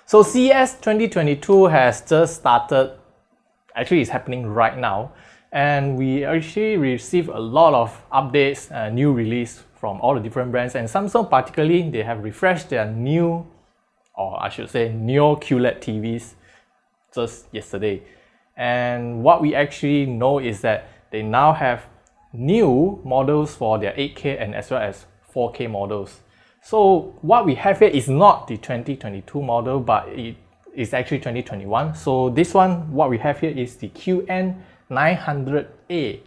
So CES 2022 has just started. Actually, it's happening right now. And we actually received a lot of updates, new release from all the different brands. And Samsung particularly, they have refreshed their new, or I should say Neo QLED TVs just yesterday. And what we actually know is that they now have new models for their 8K and as well as 4K models. So what we have here is not the 2022 model, but it is actually 2021. So this one, what we have here is the QN900A.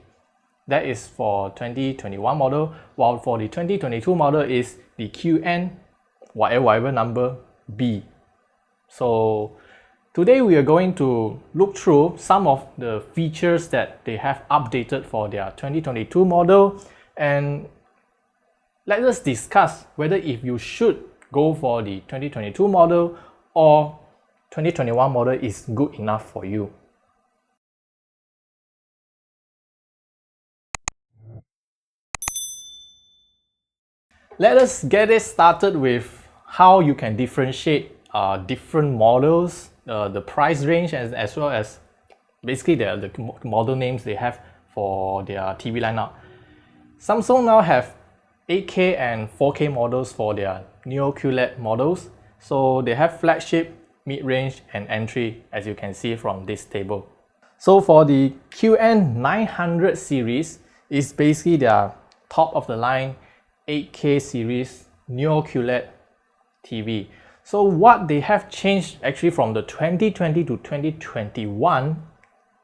That is for 2021 model, while for the 2022 model is the QN whatever number B. So today we are going to look through some of the features that they have updated for their 2022 model, and let us discuss whether if you should go for the 2022 model or 2021 model is good enough for you. Let us get it started with how you can differentiate different models, the price range, as well as basically the model names they have for their TV lineup. Samsung now have 8K and 4K models for their Neo QLED models. So they have flagship, mid-range and entry, as you can see from this table. So for the QN900 series, is basically their top of the line 8K series Neo QLED TV. So what they have changed actually from the 2020 to 2021,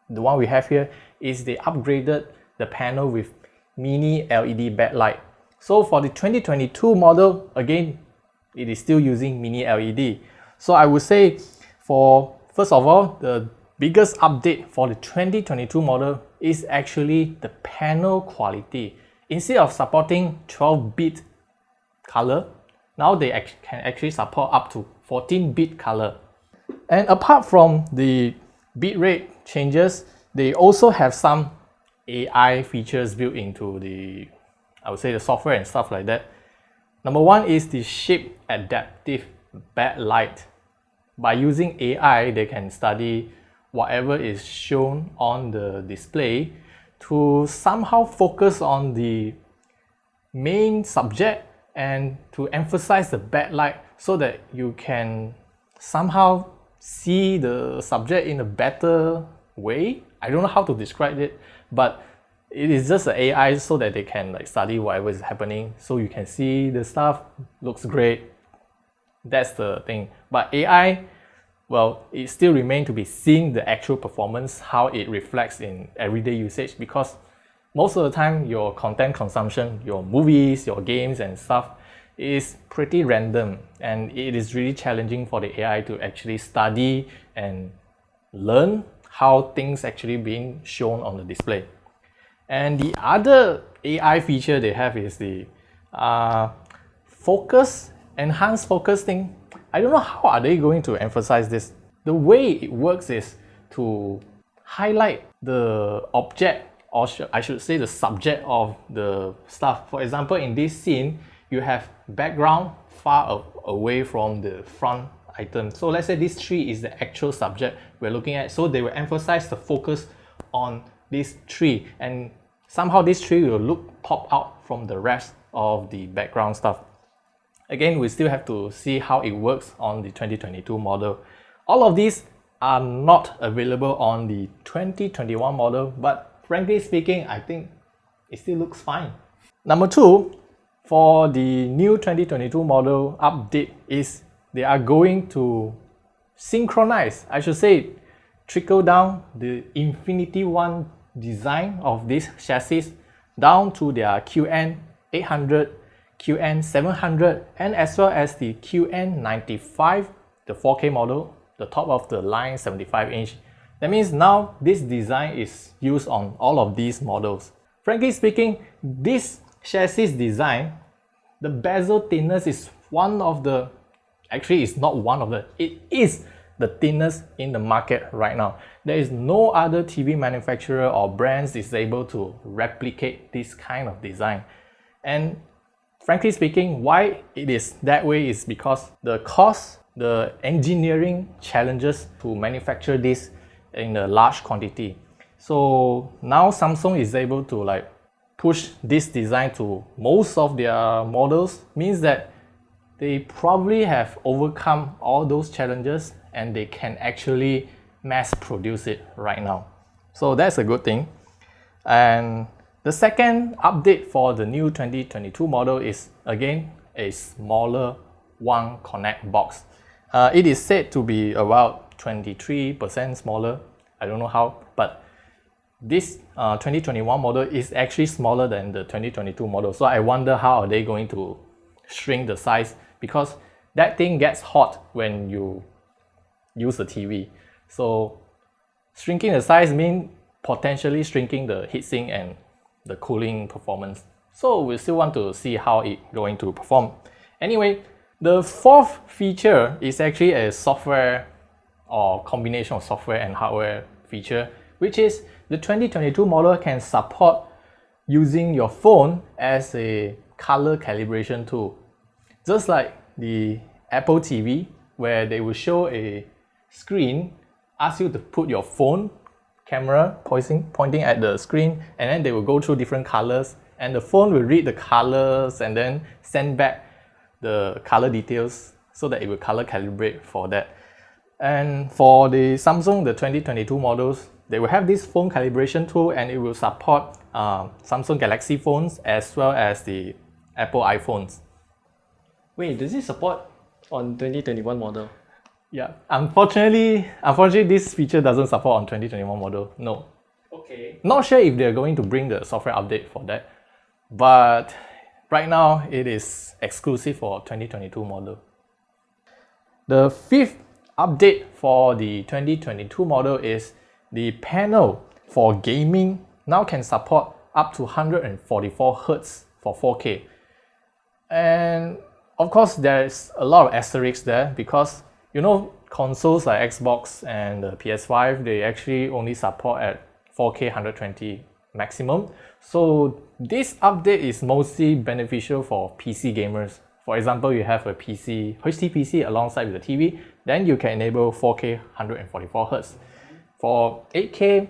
the one we have here, is they upgraded the panel with mini LED backlight. So for the 2022 model, again, it is still using mini LED. So I would say for, first of all, the biggest update for the 2022 model is actually the panel quality. Instead of supporting 12-bit color, now they can actually support up to 14-bit color. And apart from the bitrate changes, they also have some AI features built into the, I would say, the software and stuff like that. Number one is the shape adaptive backlight. By using AI, they can study whatever is shown on the display to somehow focus on the main subject and to emphasize the backlight so that you can somehow see the subject in a better way. I don't know how to describe it, but it is just an AI so that they can study whatever is happening, so you can see the stuff looks great. That's the thing. But AI, well, it still remains to be seen the actual performance, how it reflects in everyday usage, because most of the time your content consumption, your movies, your games and stuff is pretty random, and it is really challenging for the AI to actually study and learn how things actually being shown on the display. And the other AI feature they have is the enhanced focus thing. I don't know how are they going to emphasize this. The way it works is to highlight the object, or I should say the subject of the stuff. For example, in this scene, you have background far away from the front item. So let's say this tree is the actual subject we're looking at. So they will emphasize the focus on this tree, and somehow this tree will pop out from the rest of the background stuff. Again, we still have to see how it works on the 2022 model. All of these are not available on the 2021 model, but frankly speaking, I think it still looks fine. Number two, for the new 2022 model update is they are going to synchronize, I should say, trickle down the Infinity One design of this chassis down to their QN800, QN700, and as well as the QN95, the 4K model, the top of the line 75-inch. That means now this design is used on all of these models. Frankly speaking, this chassis design, the bezel thinness is one of the, actually it's not one of the, it is the thinnest in the market right now. There is no other TV manufacturer or brands is able to replicate this kind of design. And frankly speaking, why it is that way is because the cost the engineering challenges to manufacture this in a large quantity. So now Samsung is able to like push this design to most of their models, means that they probably have overcome all those challenges and they can actually mass produce it right now. So that's a good thing. And the second update for the new 2022 model is again a smaller One Connect box. It is said to be about 23% smaller. I don't know how, but this 2021 model is actually smaller than the 2022 model. So I wonder how are they going to shrink the size, because that thing gets hot when you use a TV. So shrinking the size means potentially shrinking the heatsink and the cooling performance. So we still want to see how it's going to perform. Anyway, the fourth feature is actually a software or combination of software and hardware feature, which is the 2022 model can support using your phone as a color calibration tool. Just like the Apple TV, where they will show a screen, ask you to put your phone camera pointing at the screen, and then they will go through different colors, and the phone will read the colors and then send back the color details so that it will color calibrate for that. And for the Samsung, the 2022 models, they will have this phone calibration tool, and it will support Samsung Galaxy phones as well as the Apple iPhones. Wait, does it support on 2021 model? Yeah, unfortunately, this feature doesn't support on 2021 model. No. Okay. Not sure if they're going to bring the software update for that, but right now it is exclusive for 2022 model. The fifth update for the 2022 model is the panel for gaming now can support up to 144 Hz for 4K. And of course, there's a lot of asterisks there, because you know, consoles like Xbox and the PS5, they actually only support at 4K 120 maximum. So this update is mostly beneficial for PC gamers. For example, you have a PC, HTPC alongside with the TV, then you can enable 4K 144 Hz. For 8K,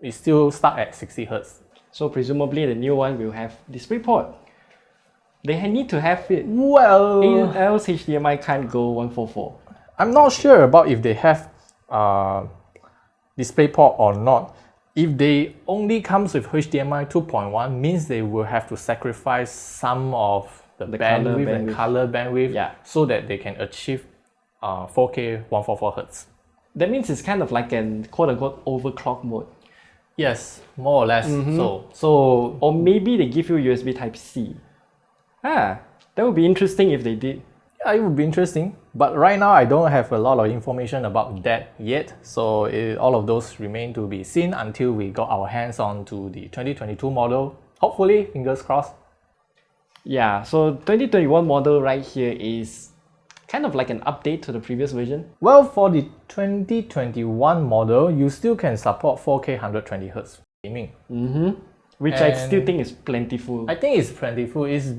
it's still stuck at 60 Hz. So presumably the new one will have DisplayPort. They need to have it. Well, else HDMI can't go 144. I'm not sure about if they have DisplayPort or not. If they only comes with HDMI 2.1, means they will have to sacrifice some of the bandwidth and color bandwidth, so that they can achieve 4K 144 Hz. That means it's kind of like an quote-unquote overclock mode. Yes, more or less. So or maybe they give you USB Type-C. That would be interesting if they did. Yeah, it would be interesting, but right now I don't have a lot of information about that yet, so all of those remain to be seen until we got our hands on to the 2022 model. Hopefully, fingers crossed. Yeah, so 2021 model right here is kind of like an update to the previous version. Well, for the 2021 model, you still can support 4K 120 Hz gaming. Which I still think is plentiful. I think it's plentiful. It's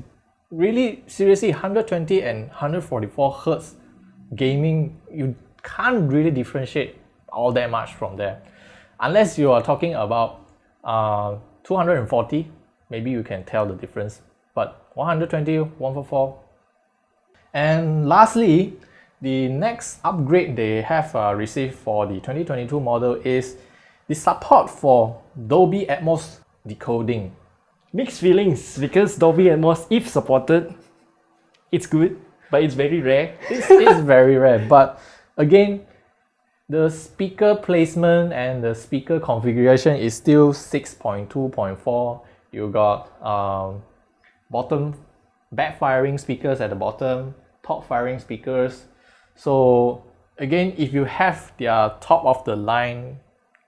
really, seriously, 120 and 144 Hz gaming, you can't really differentiate all that much from there. Unless you are talking about 240, maybe you can tell the difference. But 120, 144. And lastly, the next upgrade they have received for the 2022 model is the support for Dolby Atmos decoding. Mixed feelings, because Dolby Atmos, if supported, it's good, but it's very rare. It's very rare, but again, the speaker placement and the speaker configuration is still 6.2.4. You got bottom backfiring speakers at the bottom, top firing speakers. So again, if you have their top of the line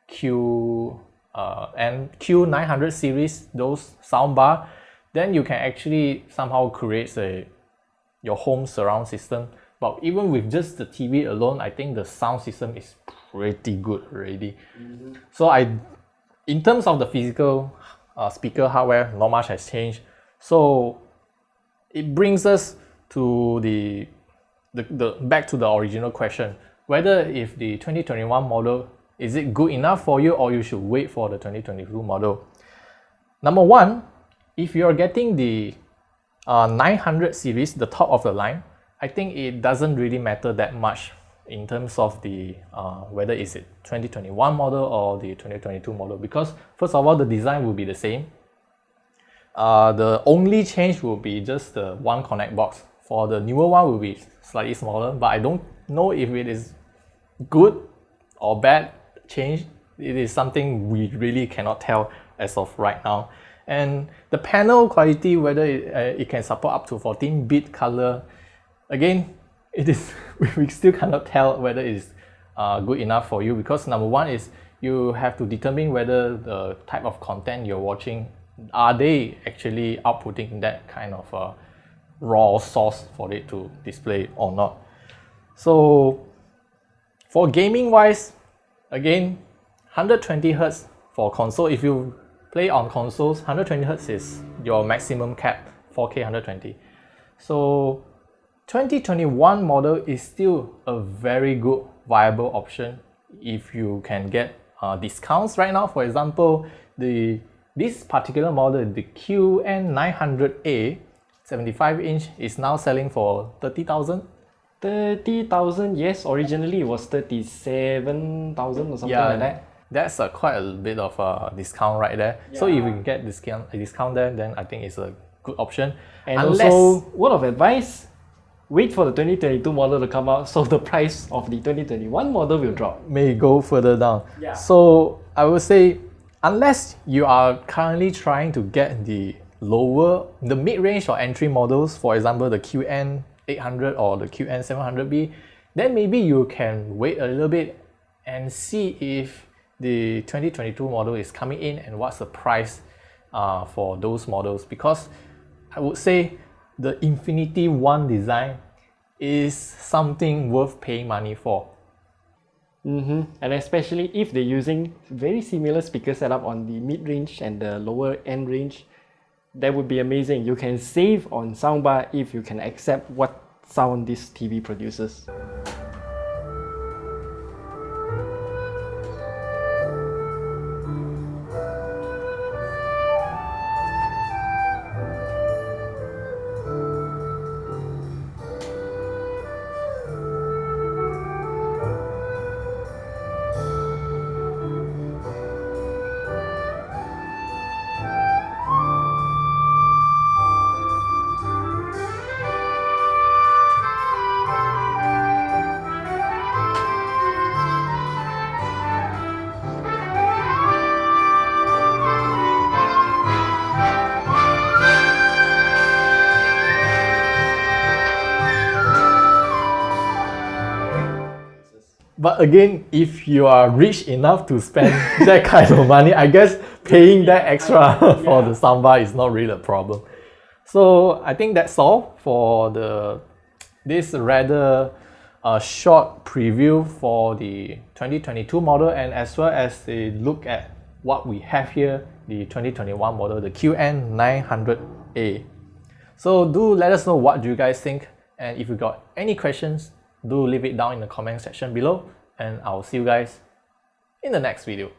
Q900 series, those soundbar, then you can actually somehow create your home surround system. But even with just the TV alone, I think the sound system is pretty good already. So in terms of the physical speaker hardware, not much has changed. So it brings us to the back to the original question, whether if the 2021 model, is it good enough for you or you should wait for the 2022 model? Number one, if you're getting the 900 series, the top of the line, I think it doesn't really matter that much in terms of the whether is it 2021 model or the 2022 model, because first of all, the design will be the same. The only change will be just the one connect box. For the newer one will be slightly smaller, but I don't know if it is good or bad change. It is something we really cannot tell as of right now. And the panel quality, whether it can support up to 14-bit color, again, it is we still cannot tell whether it is good enough for you, because number one is you have to determine whether the type of content you're watching, are they actually outputting that kind of raw source for it to display or not. So for gaming wise, again, 120 Hz for console. If you play on consoles, 120 Hz is your maximum cap, 4K 120. So 2021 model is still a very good viable option if you can get discounts right now. For example, this particular model, the QN900A 75-inch, is now selling for 30,000. 30,000, yes. Originally it was 37,000 or something like that. That's quite a bit of a discount right there. Yeah. So if you can get a discount there, then I think it's a good option. And also, word of advice, wait for the 2022 model to come out, so the price of the 2021 model will drop. May go further down. Yeah. So I would say, unless you are currently trying to get the mid-range or entry models, for example, the QN800 or the QN700B, then maybe you can wait a little bit and see if the 2022 model is coming in and what's the price for those models. Because I would say the Infinity One design is something worth paying money for. And especially if they're using very similar speaker setup on the mid-range and the lower end range, that would be amazing. You can save on soundbar if you can accept what sound this TV produces. But again, if you are rich enough to spend that kind of money, I guess paying that extra for the soundbar is not really a problem. So I think that's all for this rather short preview for the 2022 model, and as well as a look at what we have here, the 2021 model, the QN900A. So do let us know what you guys think, and if you got any questions, do leave it down in the comment section below, and I'll see you guys in the next video.